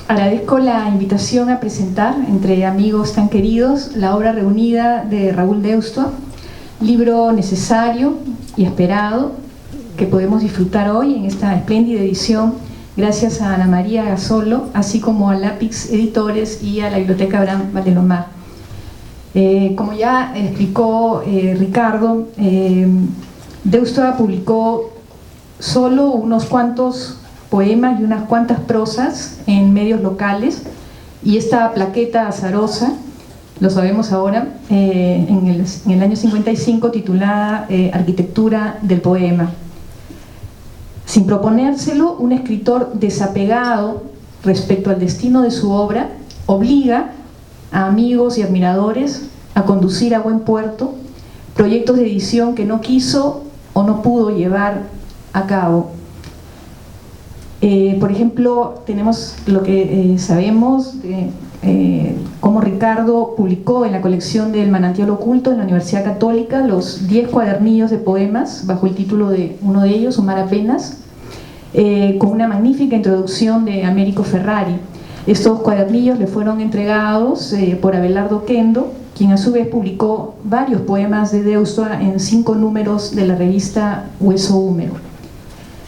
Agradezco la invitación a presentar, entre amigos tan queridos, la obra reunida de Raúl Deustoa, libro necesario y esperado que podemos disfrutar hoy en esta espléndida edición gracias a Ana María Gasolo, así como a Lápiz Editores y a la Biblioteca Abraham Valdelomar. Como ya explicó Ricardo, Deustoa publicó solo unos cuantos poemas y unas cuantas prosas en medios locales, y esta plaqueta azarosa, lo sabemos ahora, en el año 55, titulada Arquitectura del Poema. Sin proponérselo, un escritor desapegado respecto al destino de su obra obliga a amigos y admiradores a conducir a buen puerto proyectos de edición que no quiso o no pudo llevar a cabo. Por ejemplo, tenemos lo que sabemos de cómo Ricardo publicó en la colección del Manantial Oculto en la Universidad Católica los 10 cuadernillos de poemas bajo el título de uno de ellos, Sumar Apenas, con una magnífica introducción de Américo Ferrari. Estos cuadernillos le fueron entregados por Abelardo Kendo, quien a su vez publicó varios poemas de Deustoa en 5 números de la revista Hueso Húmero.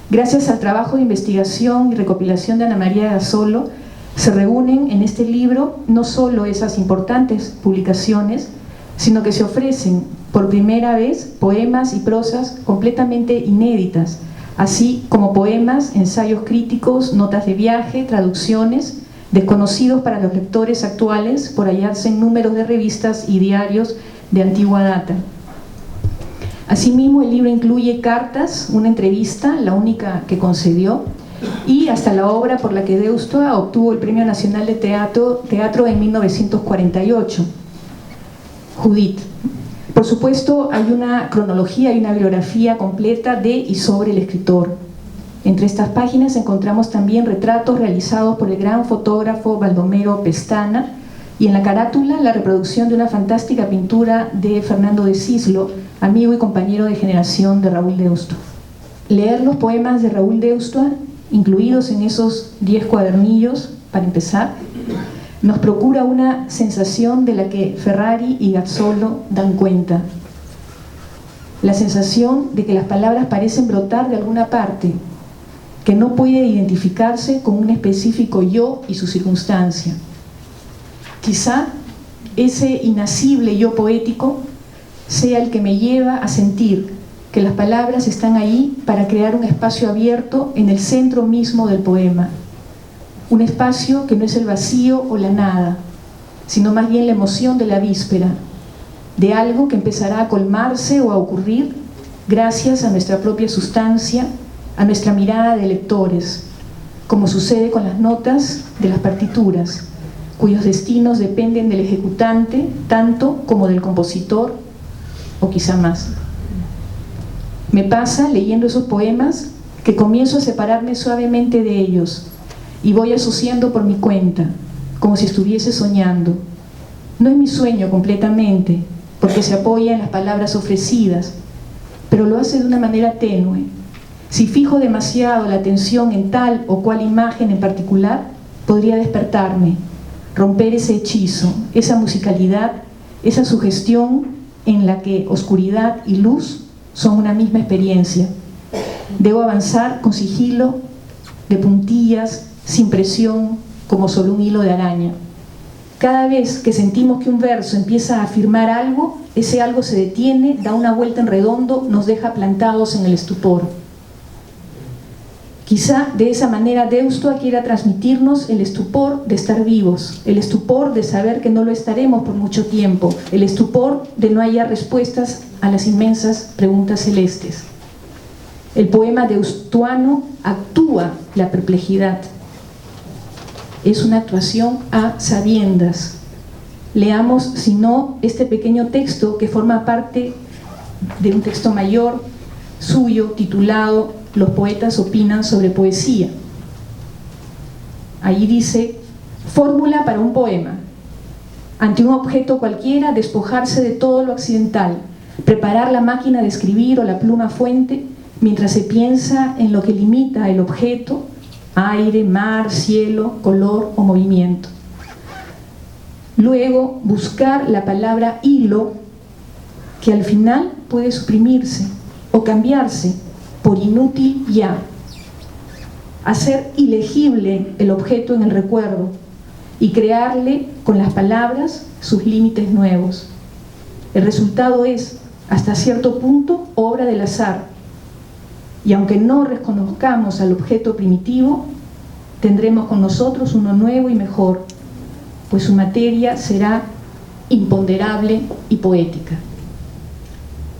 Gracias al trabajo de investigación y recopilación de Ana María Gasolo, se reúnen en este libro no solo esas importantes publicaciones, sino que se ofrecen por primera vez poemas y prosas completamente inéditas, así como poemas, ensayos críticos, notas de viaje, traducciones, desconocidos para los lectores actuales por hallarse en números de revistas y diarios de antigua data. Asimismo, el libro incluye cartas, una entrevista, la única que concedió, y hasta la obra por la que Deustoa obtuvo el Premio Nacional de Teatro en 1948, Judith. Por supuesto, hay una cronología y una bibliografía completa de y sobre el escritor. Entre estas páginas encontramos también retratos realizados por el gran fotógrafo Baldomero Pestana, y en la carátula la reproducción de una fantástica pintura de Fernando de Cislo, amigo y compañero de generación de Raúl Deustoa. Leer los poemas de Raúl Deustoa, incluidos en esos 10 cuadernillos, para empezar, nos procura una sensación de la que Ferrari y Gasolo dan cuenta. La sensación de que las palabras parecen brotar de alguna parte, que no puede identificarse con un específico yo y su circunstancia. Quizá ese inacible yo poético sea el que me lleva a sentir que las palabras están ahí para crear un espacio abierto en el centro mismo del poema. Un espacio que no es el vacío o la nada, sino más bien la emoción de la víspera, de algo que empezará a colmarse o a ocurrir gracias a nuestra propia sustancia, a nuestra mirada de lectores, como sucede con las notas de las partituras, cuyos destinos dependen del ejecutante tanto como del compositor, o quizá más. Me pasa, leyendo esos poemas, que comienzo a separarme suavemente de ellos y voy asociando por mi cuenta, como si estuviese soñando. No es mi sueño completamente, porque se apoya en las palabras ofrecidas, pero lo hace de una manera tenue. Si fijo demasiado la atención en tal o cual imagen en particular, podría despertarme, romper ese hechizo, esa musicalidad, esa sugestión en la que oscuridad y luz son una misma experiencia. Debo avanzar con sigilo, de puntillas, sin presión, como sobre un hilo de araña. Cada vez que sentimos que un verso empieza a afirmar algo, ese algo se detiene, da una vuelta en redondo, nos deja plantados en el estupor. Quizá de esa manera Deustoa quiera transmitirnos el estupor de estar vivos, el estupor de saber que no lo estaremos por mucho tiempo, el estupor de no hallar respuestas a las inmensas preguntas celestes. El poema deustuano actúa la perplejidad. Es una actuación a sabiendas. Leamos, si no, este pequeño texto que forma parte de un texto mayor suyo titulado Los poetas opinan sobre poesía. Ahí dice: fórmula para un poema. Ante un objeto cualquiera, despojarse de todo lo accidental, preparar la máquina de escribir o la pluma fuente mientras se piensa en lo que limita el objeto, aire, mar, cielo, color o movimiento. Luego, buscar la palabra hilo, que al final puede suprimirse o cambiarse por inútil ya. Hacer ilegible el objeto en el recuerdo y crearle con las palabras sus límites nuevos. El resultado es, hasta cierto punto, obra del azar. Y aunque no reconozcamos al objeto primitivo, tendremos con nosotros uno nuevo y mejor, pues su materia será imponderable y poética.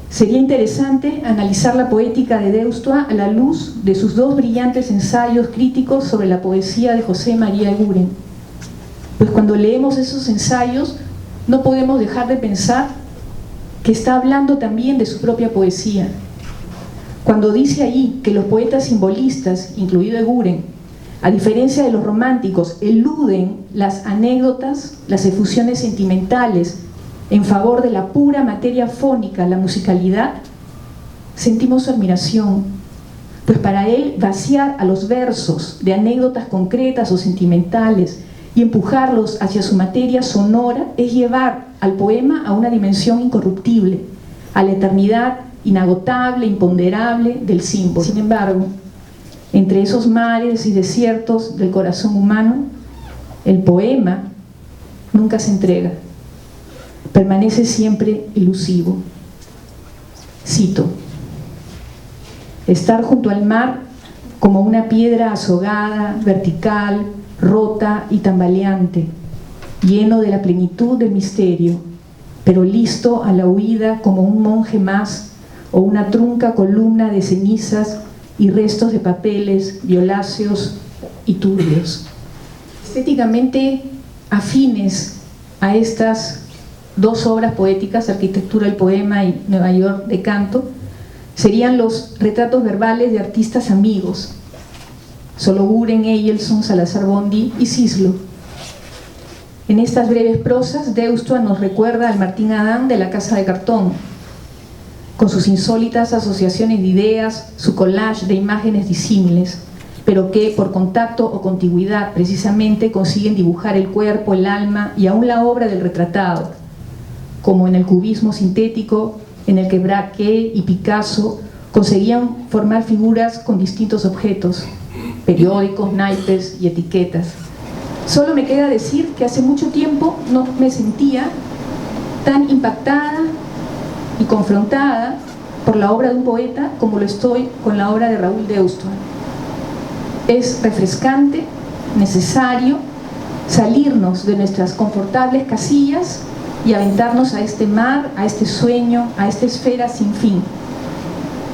Sería interesante analizar la poética de Deustoa a la luz de sus dos brillantes ensayos críticos sobre la poesía de José María Eguren. Pues cuando leemos esos ensayos no podemos dejar de pensar que está hablando también de su propia poesía. Cuando dice allí que los poetas simbolistas, incluido Eguren, a diferencia de los románticos, eluden las anécdotas, las efusiones sentimentales, en favor de la pura materia fónica, la musicalidad, sentimos su admiración, pues para él vaciar a los versos de anécdotas concretas o sentimentales y empujarlos hacia su materia sonora es llevar al poema a una dimensión incorruptible, a la eternidad inagotable, imponderable del símbolo. Sin embargo, entre esos mares y desiertos del corazón humano, el poema nunca se entrega, permanece siempre elusivo. Cito: estar junto al mar como una piedra azogada, vertical, rota y tambaleante, lleno de la plenitud del misterio, pero listo a la huida como un monje más o una trunca columna de cenizas y restos de papeles violáceos y turbios. Estéticamente afines a estas dos obras poéticas, Arquitectura del Poema y Nueva York de Canto, serían los retratos verbales de artistas amigos, Sologuren, Eyelson, Salazar Bondi y Cislo. En estas breves prosas, Deustoa nos recuerda al Martín Adán de la Casa de Cartón, con sus insólitas asociaciones de ideas, su collage de imágenes disímiles, pero que por contacto o contigüidad precisamente consiguen dibujar el cuerpo, el alma y aún la obra del retratado, como en el cubismo sintético en el que Braque y Picasso conseguían formar figuras con distintos objetos, periódicos, naipes y etiquetas. Solo me queda decir que hace mucho tiempo no me sentía tan impactada y confrontada por la obra de un poeta como lo estoy con la obra de Raúl Deustoa. Es refrescante, necesario, salirnos de nuestras confortables casillas y aventarnos a este mar, a este sueño, a esta esfera sin fin.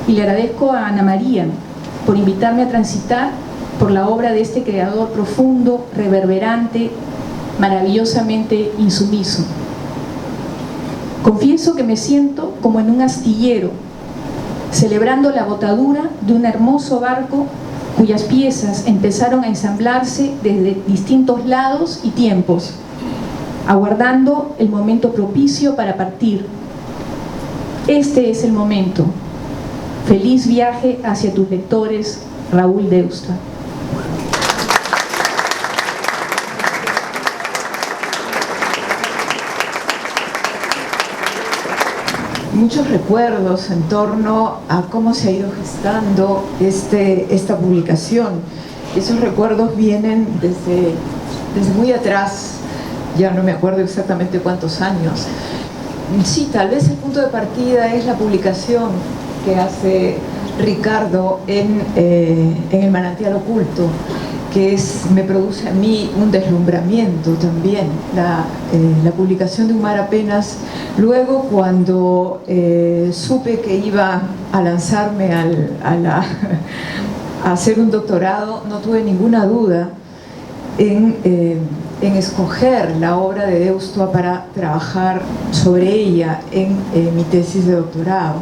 Y le agradezco a Ana María por invitarme a transitar por la obra de este creador profundo, reverberante, maravillosamente insumiso. Confieso que me siento como en un astillero, celebrando la botadura de un hermoso barco cuyas piezas empezaron a ensamblarse desde distintos lados y tiempos, aguardando el momento propicio para partir. Este es el momento. Feliz viaje hacia tus lectores, Raúl Deustoa. Muchos recuerdos en torno a cómo se ha ido gestando esta publicación. Esos recuerdos vienen desde muy atrás, ya no me acuerdo exactamente cuántos años. Sí, tal vez el punto de partida es la publicación que hace Ricardo en El Manantial Oculto, que me produce a mí un deslumbramiento también, la publicación de Un mar apenas. Luego, cuando supe que iba a lanzarme a hacer un doctorado, no tuve ninguna duda en escoger la obra de Deustoa para trabajar sobre ella en mi tesis de doctorado.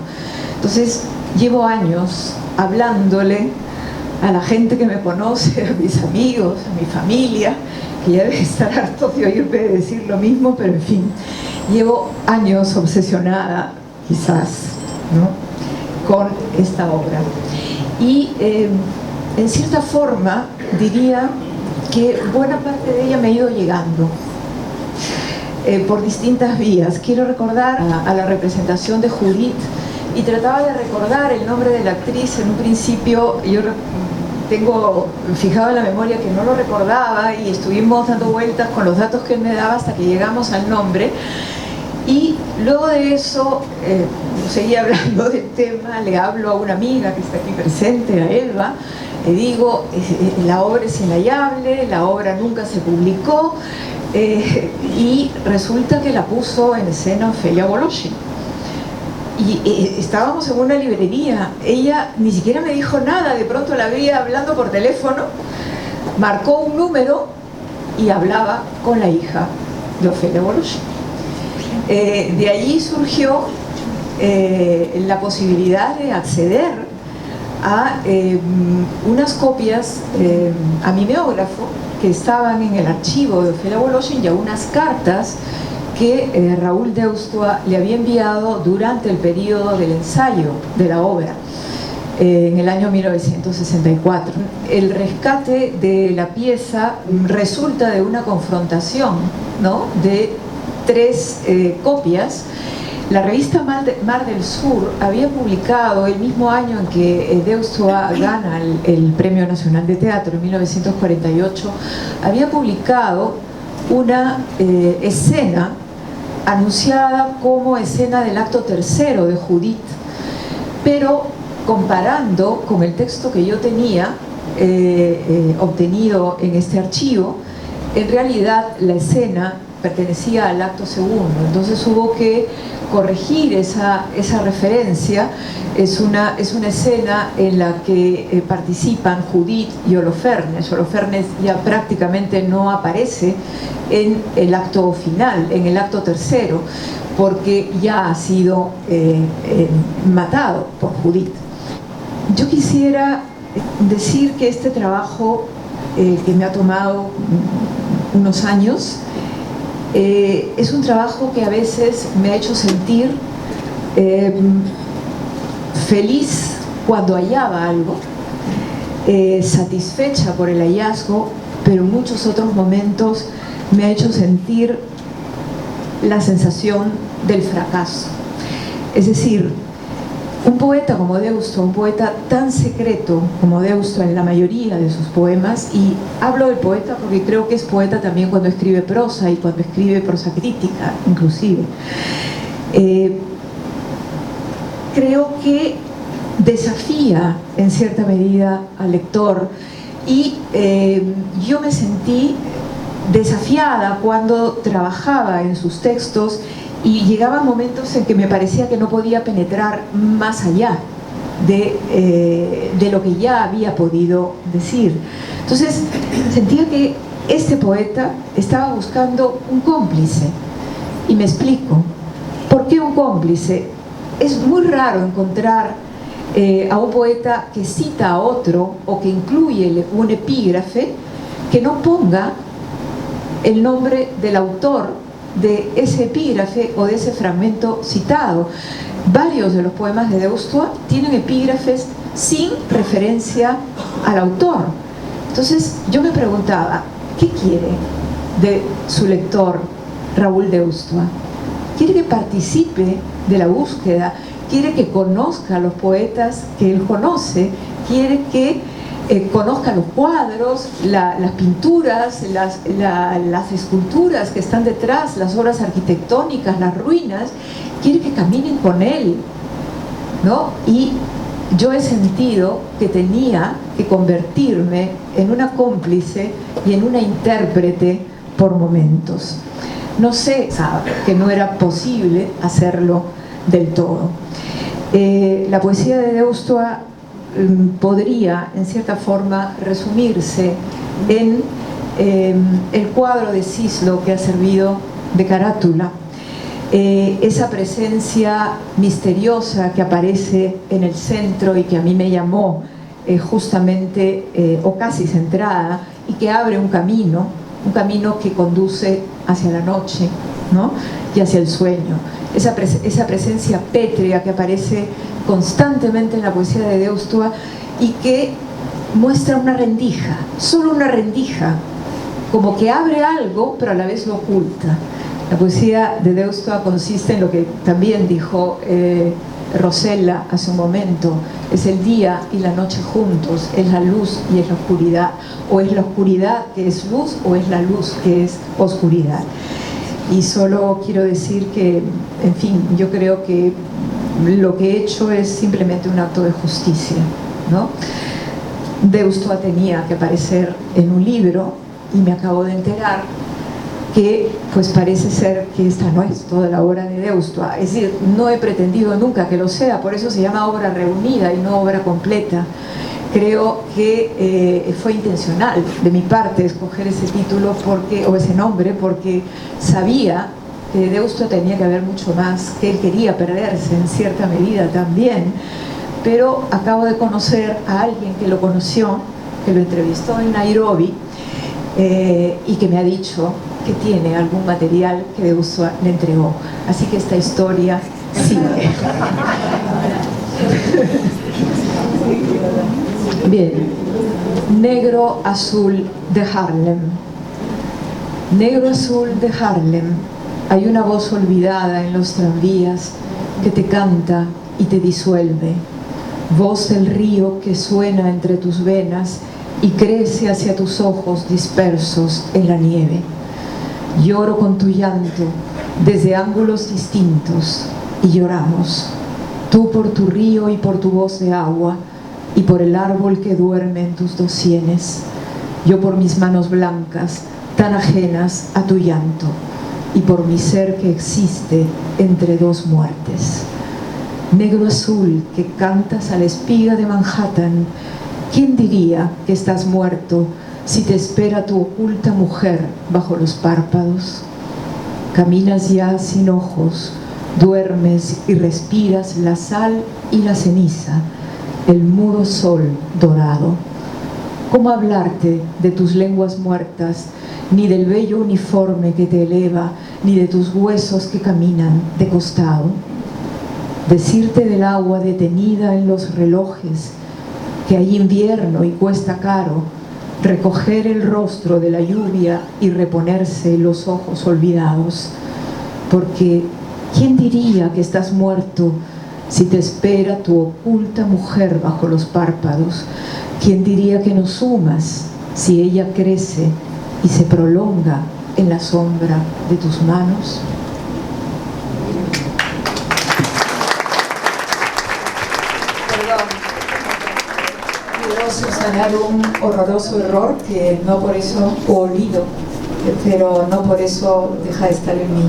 Entonces, llevo años hablándole a la gente que me conoce, a mis amigos, a mi familia, que ya debe estar harto de oírme decir lo mismo, pero en fin, llevo años obsesionada, quizás, ¿no?, con esta obra. Y en cierta forma, diría que buena parte de ella me ha ido llegando por distintas vías. Quiero recordar a la representación de Judith y trataba de recordar el nombre de la actriz. En un principio yo tengo fijado en la memoria que no lo recordaba y estuvimos dando vueltas con los datos que él me daba hasta que llegamos al nombre. Y luego de eso seguí hablando del tema, le hablo a una amiga que está aquí presente, a Elba, le digo, la obra es inhallable, la obra nunca se publicó, y resulta que la puso en escena Ofelia Voloshin. Y estábamos en una librería, ella ni siquiera me dijo nada, de pronto la vi hablando por teléfono, marcó un número y hablaba con la hija de Ofelia Voloshin. De allí surgió la posibilidad de acceder a unas copias a mimeógrafo que estaban en el archivo de Ofelia Voloshin y a unas cartas que Raúl Deustua le había enviado durante el periodo del ensayo de la obra en el año 1964. El rescate de la pieza resulta de una confrontación, ¿no?, de 3 copias. La revista Mar del Sur había publicado el mismo año en que Deustua gana el Premio Nacional de Teatro, en 1948, había publicado una escena anunciada como escena del acto tercero de Judith, pero comparando con el texto que yo tenía obtenido en este archivo, en realidad la escena pertenecía al acto segundo, entonces hubo que corregir esa referencia. Es una escena en la que participan Judith y Holofernes. Holofernes ya prácticamente no aparece en el acto final, en el acto tercero, porque ya ha sido matado por Judith. Yo quisiera decir que este trabajo, que me ha tomado unos años, es un trabajo que a veces me ha hecho sentir feliz cuando hallaba algo, satisfecha por el hallazgo, pero en muchos otros momentos me ha hecho sentir la sensación del fracaso. Es decir, un poeta como Deustua, un poeta tan secreto como Deustua en la mayoría de sus poemas, y hablo del poeta porque creo que es poeta también cuando escribe prosa y cuando escribe prosa crítica inclusive, creo que desafía en cierta medida al lector, y yo me sentí desafiada cuando trabajaba en sus textos y llegaban momentos en que me parecía que no podía penetrar más allá de lo que ya había podido decir. Entonces sentía que este poeta estaba buscando un cómplice, y me explico. ¿Por qué un cómplice? Es muy raro encontrar a un poeta que cita a otro o que incluye un epígrafe que no ponga el nombre del autor de ese epígrafe o de ese fragmento citado. Varios de los poemas de Deustua tienen epígrafes sin referencia al autor. Entonces yo me preguntaba, ¿qué quiere de su lector Raúl Deustua? ¿Quiere que participe de la búsqueda? ¿Quiere que conozca a los poetas que él conoce? ¿Quiere que conozca los cuadros, las pinturas, las esculturas que están detrás, las obras arquitectónicas, las ruinas? Quiere que caminen con él, ¿no? Y yo he sentido que tenía que convertirme en una cómplice y en una intérprete por momentos. No sé, sabe que no era posible hacerlo del todo. La poesía de Deustua podría, en cierta forma, resumirse en el cuadro de Cislo que ha servido de carátula. Esa presencia misteriosa que aparece en el centro y que a mí me llamó justamente, o casi centrada, y que abre un camino que conduce hacia la noche, ¿no?, y hacia el sueño. Esa presencia pétrea que aparece constantemente en la poesía de Deustua y que muestra una rendija, solo una rendija, como que abre algo, pero a la vez lo oculta. La poesía de Deusto consiste en lo que también dijo Rosella hace un momento: es el día y la noche juntos, es la luz y es la oscuridad, o es la oscuridad que es luz, o es la luz que es oscuridad. Y solo quiero decir que, en fin, yo creo que lo que he hecho es simplemente un acto de justicia, ¿no? Deusto tenía que aparecer en un libro, y me acabo de enterar que pues parece ser que esta no es toda la obra de Deusto. Es decir, no he pretendido nunca que lo sea, por eso se llama obra reunida y no obra completa. Creo que fue intencional de mi parte escoger ese título o ese nombre, porque sabía que de Deusto tenía que haber mucho más, que él quería perderse en cierta medida también, pero acabo de conocer a alguien que lo conoció, que lo entrevistó en Nairobi, y que me ha dicho que tiene algún material que Deusto le entregó. Así que esta historia sigue. Bien. Negro azul de Harlem. Negro azul de Harlem. Hay una voz olvidada en los tranvías que te canta y te disuelve. Voz del río que suena entre tus venas y crece hacia tus ojos dispersos en la nieve. Lloro con tu llanto desde ángulos distintos y lloramos, tú por tu río y por tu voz de agua, y por el árbol que duerme en tus dos sienes, yo por mis manos blancas tan ajenas a tu llanto, y por mi ser que existe entre dos muertes. Negro azul que cantas a la espiga de Manhattan, ¿quién diría que estás muerto si te espera tu oculta mujer bajo los párpados? Caminas ya sin ojos, duermes y respiras la sal y la ceniza, el mudo sol dorado. ¿Cómo hablarte de tus lenguas muertas, ni del bello uniforme que te eleva, ni de tus huesos que caminan de costado? Decirte del agua detenida en los relojes, que hay invierno y cuesta caro, recoger el rostro de la lluvia y reponerse los ojos olvidados. Porque, ¿quién diría que estás muerto si te espera tu oculta mujer bajo los párpados? ¿Quién diría que no sumas si ella crece y se prolonga en la sombra de tus manos? Sanar un horroroso error que no por eso olvido, pero no por eso deja de estar en mí.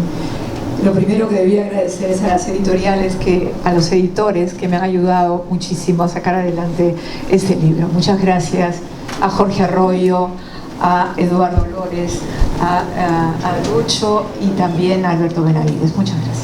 Lo primero que debía agradecer es a las editoriales, a los editores que me han ayudado muchísimo a sacar adelante este libro. Muchas gracias a Jorge Arroyo, a Eduardo Lores, a Lucho y también a Alberto Benavides. Muchas gracias.